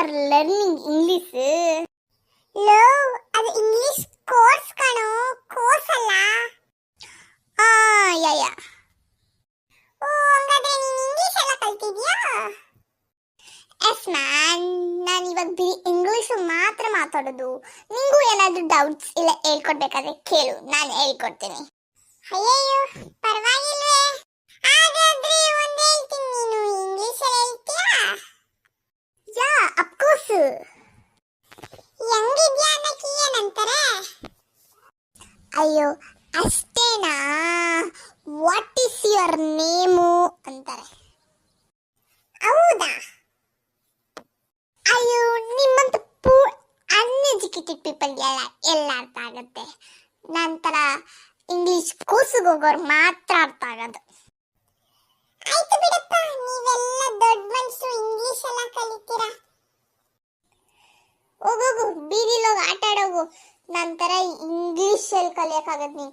R learning English. Low, ಅದು English course ಕಣೋ, course ಅಲ್ಲ. ಆ ಯಾ ಯಾ. ಓ, ಹಂಗಾದ್ರೆ ನೀನು ಇಂಗ್ಲಿಷ್ ಎಲ್ಲ ಕಲ್ತಿದ್ಯಾ? ಎಸ್ ಮ್ಯಾನ್, ನಾನು ಇವಾಗ ಬರೀ ಇಂಗ್ಲಿಷ್ ಮಾತ್ರ ಮಾತಾಡೋದು. ನಿಂಗೂ ಏನಾದರೂ ಡೌಟ್ಸ್ ಇಲ್ಲ ಹೇಳ್ಕೊಡ್ಬೇಕಾದ್ರೆ ಕೇಳು, ನಾನು ಹೇಳ್ಕೊಡ್ತೀನಿ. ಅಯ್ಯಯ್ಯೋ, ಪರವಾಗಿಲ್ವೇ. ಹಾಗಾದ್ರೆ ಒಂದು ಹೇಳ್ತೀನಿ, ನೀನು ಇಂಗ್ಲಿಷ್ ಅಲ್ಲಿ ಹೇಳ್ತೀಯಾ? ಯಾ, ಅಫ್ಕೋರ್ಸ್. ಹೆಂಗಿದ್ಯಾ ಅನ್ನಕ್ಕೆ ಏನಂತಾರೆ? ಅಯ್ಯೋ, ಅಷ್ಟೇನಾ? ವಾಟ್ ಈಸ್ ಯುವರ್ ನೇಮು ಅಂತಾರೆ. ಹೌದಾ? ಅಯ್ಯೋ, ನಿಮ್ಮಂತ ಅನ್ಎಜುಕೇಟೆಡ್ ಪೀಪಲ್ ಎಲ್ಲ ಅರ್ಥ ಆಗುತ್ತೆ. ನಂತರ ಇಂಗ್ಲಿಷ್ ಕೋರ್ಸಿಗೆ ಹೋಗೋರು ಮಾತ್ರ ಅರ್ಥ ಆಗೋದು. ಆಯ್ತು ಬಿಡಪ್ಪ, ನೀವೆಲ್ಲ ದೊಡ್ಡ ಮನುಷ್ಯರು, ಇಂಗ್ಲಿಷ್ ಎಲ್ಲ ಕಲಿತೀರಾ. ಹೋಗೋಗು, ಬೀದಿಲೋಗಿ ಆಟ ಆಡೋಗು. ನಂತರ ಇಂಗ್ಲಿಷ್ ಅಲ್ಲಿ ಕಲಿಯಕ್ಕಾಗದ್ ನೀನ್.